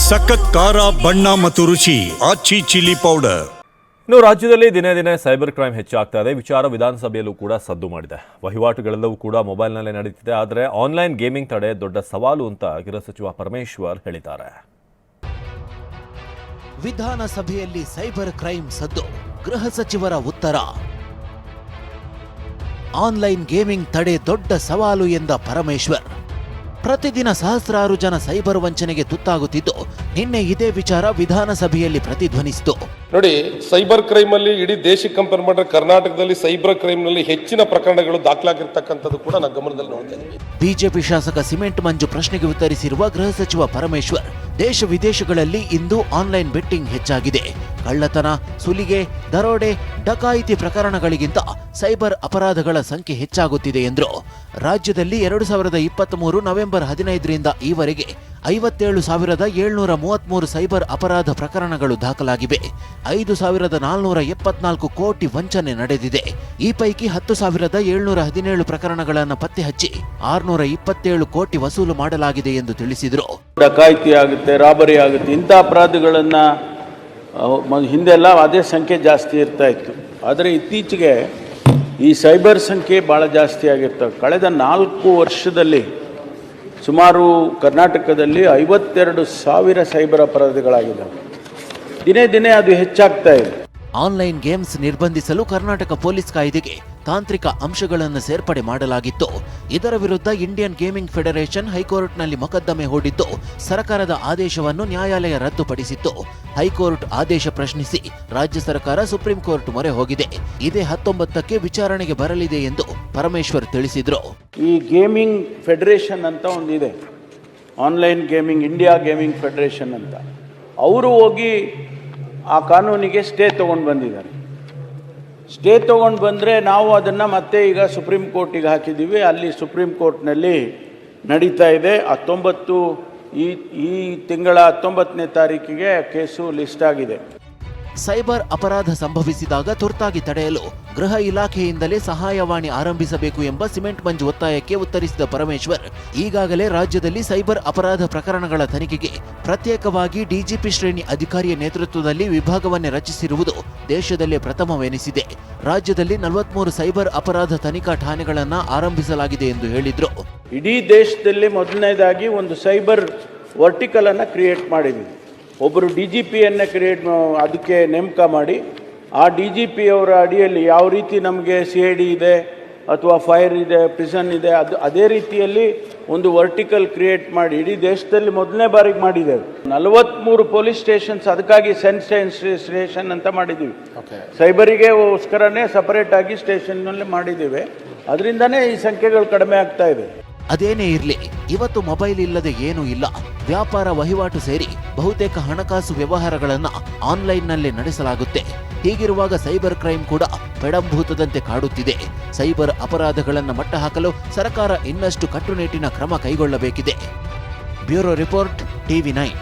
ಸಖತ್ ಖಾರ ಬಣ್ಣ ಮತ್ತು ರುಚಿ ಆಚಿ ಚಿಲ್ಲಿ ಪೌಡರ್. ಇನ್ನು ರಾಜ್ಯದಲ್ಲಿ ದಿನೇ ದಿನೇ ಸೈಬರ್ ಕ್ರೈಮ್ ಹೆಚ್ಚಾಗ್ತಾ ಇದೆ. ವಿಚಾರ ವಿಧಾನಸಭೆಯಲ್ಲೂ ಕೂಡ ಸದ್ದು ಮಾಡಿದೆ. ವಹಿವಾಟುಗಳೆಲ್ಲವೂ ಕೂಡ ಮೊಬೈಲ್ನಲ್ಲೇ ನಡೀತಿದೆ. ಆದರೆ ಆನ್ಲೈನ್ ಗೇಮಿಂಗ್ ತಡೆ ದೊಡ್ಡ ಸವಾಲು ಅಂತ ಗೃಹ ಸಚಿವ ಪರಮೇಶ್ವರ್ ಹೇಳಿದ್ದಾರೆ. ವಿಧಾನಸಭೆಯಲ್ಲಿ ಸೈಬರ್ ಕ್ರೈಮ್ ಸದ್ದು, ಗೃಹ ಸಚಿವರ ಉತ್ತರ. ಆನ್ಲೈನ್ ಗೇಮಿಂಗ್ ತಡೆ ದೊಡ್ಡ ಸವಾಲು ಎಂದ ಪರಮೇಶ್ವರ್. ಪ್ರತಿದಿನ ಸಹಸ್ರಾರು ಜನ ಸೈಬರ್ ವಂಚನೆಗೆ ತುತ್ತಾಗುತ್ತಿದ್ದು, ನಿನ್ನೆ ಇದೇ ವಿಚಾರ ವಿಧಾನಸಭೆಯಲ್ಲಿ ಪ್ರತಿಧ್ವನಿಸಿತು. ನೋಡಿ, ಸೈಬರ್ ಕ್ರೈಮ್ ಅಲ್ಲಿ ಇಡೀ ದೇಶಕ್ಕೆ ಕಂಪೇರ್ ಮಾಡಿದ್ರೆ ಕರ್ನಾಟಕದಲ್ಲಿ ಸೈಬರ್ ಕ್ರೈಮ್ ನಲ್ಲಿ ಹೆಚ್ಚಿನ ಪ್ರಕರಣಗಳು ದಾಖಲಾಗಿರ್ತಕ್ಕಂಥದ್ದು ಕೂಡ ನಾವು ಗಮನದಲ್ಲಿ ನೋಡ್ತಾ ಇದ್ದೀವಿ. ಬಿಜೆಪಿ ಶಾಸಕ ಸಿಮೆಂಟ್ ಮಂಜು ಪ್ರಶ್ನೆಗೆ ಉತ್ತರಿಸಿರುವ ಗೃಹ ಸಚಿವ ಪರಮೇಶ್ವರ್, ದೇಶ ವಿದೇಶಗಳಲ್ಲಿ ಇಂದು ಆನ್ಲೈನ್ ಬೆಟ್ಟಿಂಗ್ ಹೆಚ್ಚಾಗಿದೆ. ಕಳ್ಳತನ, ಸುಲಿಗೆ, ದರೋಡೆ, ಡಕಾಯಿತಿ ಪ್ರಕರಣಗಳಿಗಿಂತ ಸೈಬರ್ ಅಪರಾಧಗಳ ಸಂಖ್ಯೆ ಹೆಚ್ಚಾಗುತ್ತಿದೆ ಎಂದರು. ರಾಜ್ಯದಲ್ಲಿ 2023 ನವೆಂಬರ್ 15ರಿಂದ ಈವರೆಗೆ 57,733 ಸೈಬರ್ ಅಪರಾಧ ಪ್ರಕರಣಗಳು ದಾಖಲಾಗಿವೆ. 5,474 ಕೋಟಿ ವಂಚನೆ ನಡೆದಿದೆ. ಈ ಪೈಕಿ 10,717 ಪ್ರಕರಣಗಳನ್ನು ಪತ್ತೆ ಹಚ್ಚಿ 627 ಕೋಟಿ ವಸೂಲು ಮಾಡಲಾಗಿದೆ ಎಂದು ತಿಳಿಸಿದರು. ಡಕಾಯಿತಿ ಆಗುತ್ತೆ, ರಾಬರಿ ಆಗುತ್ತೆ, ಇಂಥ ಅಪರಾಧಗಳನ್ನು ಹಿಂದೆಲ್ಲ ಅದೇ ಸಂಖ್ಯೆ ಜಾಸ್ತಿ ಇರ್ತಾ ಇತ್ತು. ಆದರೆ ಇತ್ತೀಚೆಗೆ ಈ ಸೈಬರ್ ಸಂಖ್ಯೆ ಭಾಳ ಜಾಸ್ತಿ ಆಗಿರ್ತವೆ. ಕಳೆದ 4 ವರ್ಷದಲ್ಲಿ ಸುಮಾರು ಕರ್ನಾಟಕದಲ್ಲಿ 52,000 ಸೈಬರ್ ಅಪರಾಧಗಳಾಗಿದ್ದಾವೆ. ದಿನೇ ದಿನೇ ಅದು ಹೆಚ್ಚಾಗ್ತಾ ಇದೆ. ಆನ್ಲೈನ್ ಗೇಮ್ಸ್ ನಿರ್ಬಂಧಿಸಲು ಕರ್ನಾಟಕ ಪೊಲೀಸ್ ಕಾಯ್ದೆಗೆ ತಾಂತ್ರಿಕ ಅಂಶಗಳನ್ನು ಸೇರ್ಪಡೆ ಮಾಡಲಾಗಿತ್ತು. ಇದರ ವಿರುದ್ಧ ಇಂಡಿಯನ್ ಗೇಮಿಂಗ್ ಫೆಡರೇಷನ್ ಹೈಕೋರ್ಟ್ನಲ್ಲಿ ಮೊಕದ್ದಮೆ ಹೂಡಿದ್ದು, ಸರ್ಕಾರದ ಆದೇಶವನ್ನು ನ್ಯಾಯಾಲಯ ರದ್ದುಪಡಿಸಿತ್ತು. ಹೈಕೋರ್ಟ್ ಆದೇಶ ಪ್ರಶ್ನಿಸಿ ರಾಜ್ಯ ಸರ್ಕಾರ ಸುಪ್ರೀಂ ಕೋರ್ಟ್ ಮೊರೆ ಹೋಗಿದೆ. ಇದೇ 19ಕ್ಕೆ ವಿಚಾರಣೆಗೆ ಬರಲಿದೆ ಎಂದು ಪರಮೇಶ್ವರ್ ತಿಳಿಸಿದರು. ಈ ಗೇಮಿಂಗ್ ಫೆಡರೇಷನ್ ಅಂತ ಒಂದಿದೆ, online gaming India gaming federation ಅಂತ. ಅವರು ಹೋಗಿ ಆ ಕಾನೂನಿಗೆ ಸ್ಟೇ ತೊಗೊಂಡು ಬಂದಿದ್ದಾರೆ. ಸ್ಟೇ ತೊಗೊಂಡು ಬಂದರೆ ನಾವು ಅದನ್ನು ಮತ್ತೆ ಈಗ ಸುಪ್ರೀಂ ಕೋರ್ಟಿಗೆ ಹಾಕಿದ್ದೀವಿ. ಅಲ್ಲಿ ಸುಪ್ರೀಂ ಕೋರ್ಟ್ನಲ್ಲಿ ನಡೀತಾ ಇದೆ. ಈ ತಿಂಗಳ 19ನೇ ತಾರೀಕಿಗೆ ಕೇಸು ಲಿಸ್ಟ್ ಆಗಿದೆ. ಸೈಬರ್ ಅಪರಾಧ ಸಂಭವಿಸಿದಾಗ ತುರ್ತಾಗಿ ತಡೆಯಲು ಗೃಹ ಇಲಾಖೆಯಿಂದಲೇ ಸಹಾಯವಾಣಿ ಆರಂಭಿಸಬೇಕು ಎಂಬ ಸಿಮೆಂಟ್ ಮಂಜು ಒತ್ತಾಯಕ್ಕೆ ಉತ್ತರಿಸಿದ ಪರಮೇಶ್ವರ್, ಈಗಾಗಲೇ ರಾಜ್ಯದಲ್ಲಿ ಸೈಬರ್ ಅಪರಾಧ ಪ್ರಕರಣಗಳ ತನಿಖೆಗೆ ಪ್ರತ್ಯೇಕವಾಗಿ ಡಿಜಿಪಿ ಶ್ರೇಣಿ ಅಧಿಕಾರಿಯ ನೇತೃತ್ವದಲ್ಲಿ ವಿಭಾಗವನ್ನೇ ರಚಿಸಿರುವುದು ದೇಶದಲ್ಲೇ ಪ್ರಥಮವೆನಿಸಿದೆ. ರಾಜ್ಯದಲ್ಲಿ 43 ಸೈಬರ್ ಅಪರಾಧ ತನಿಖಾ ಠಾಣೆಗಳನ್ನು ಆರಂಭಿಸಲಾಗಿದೆ ಎಂದು ಹೇಳಿದರು. ಇಡೀ ದೇಶದಲ್ಲಿ ಮೊದಲನೇದಾಗಿ ಒಂದು ಸೈಬರ್ ವರ್ಟಿಕಲ್ ಅನ್ನು ಕ್ರಿಯೇಟ್ ಮಾಡಿದ್ದೀವಿ. ಒಬ್ಬರು DGPಯನ್ನು ಅದಕ್ಕೆ ನೇಮಕ ಮಾಡಿ, ಆ DGP ಅವರ ಅಡಿಯಲ್ಲಿ ಯಾವ ರೀತಿ ನಮಗೆ CID ಇದೆ ಅಥವಾ ಫೈರ್ ಇದೆ, ಪ್ರಿಸನ್ ಇದೆ, ಅದೇ ರೀತಿಯಲ್ಲಿ ಒಂದು ವರ್ಟಿಕಲ್ ಕ್ರಿಯೇಟ್ ಮಾಡಿ ಇಡೀ ದೇಶದಲ್ಲಿ ಮೊದಲನೇ ಬಾರಿಗೆ ಮಾಡಿದ್ದೇವೆ. 43 ಪೊಲೀಸ್ ಸ್ಟೇಷನ್ಸ್ ಅದಕ್ಕಾಗಿ ಸ್ಟೇಷನ್ ಅಂತ ಮಾಡಿದ್ದೀವಿ. ಸೈಬರಿಗೆ ಗೋಸ್ಕರನೇ ಸಪರೇಟ್ ಆಗಿ ಸ್ಟೇಷನ್ನಲ್ಲಿ ಮಾಡಿದ್ದೀವಿ. ಅದರಿಂದನೇ ಈ ಸಂಖ್ಯೆಗಳು ಕಡಿಮೆ ಆಗ್ತಾ ಇದೆ. ಅದೇನೇ ಇರಲಿ, ಇವತ್ತು ಮೊಬೈಲ್ ಇಲ್ಲದೆ ಏನೂ ಇಲ್ಲ. ವ್ಯಾಪಾರ ವಹಿವಾಟು ಸೇರಿ ಬಹುತೇಕ ಹಣಕಾಸು ವ್ಯವಹಾರಗಳನ್ನು ಆನ್ಲೈನ್ನಲ್ಲೇ ನಡೆಸಲಾಗುತ್ತೆ. ಹೀಗಿರುವಾಗ ಸೈಬರ್ ಕ್ರೈಮ್ ಕೂಡ ಪೆಡಂಭೂತದಂತೆ ಕಾಡುತ್ತಿದೆ. ಸೈಬರ್ ಅಪರಾಧಗಳನ್ನು ಮಟ್ಟ ಹಾಕಲು ಸರ್ಕಾರ ಇನ್ನಷ್ಟು ಕಟ್ಟುನಿಟ್ಟಿನ ಕ್ರಮ ಕೈಗೊಳ್ಳಬೇಕಿದೆ. Bureau report, TV9.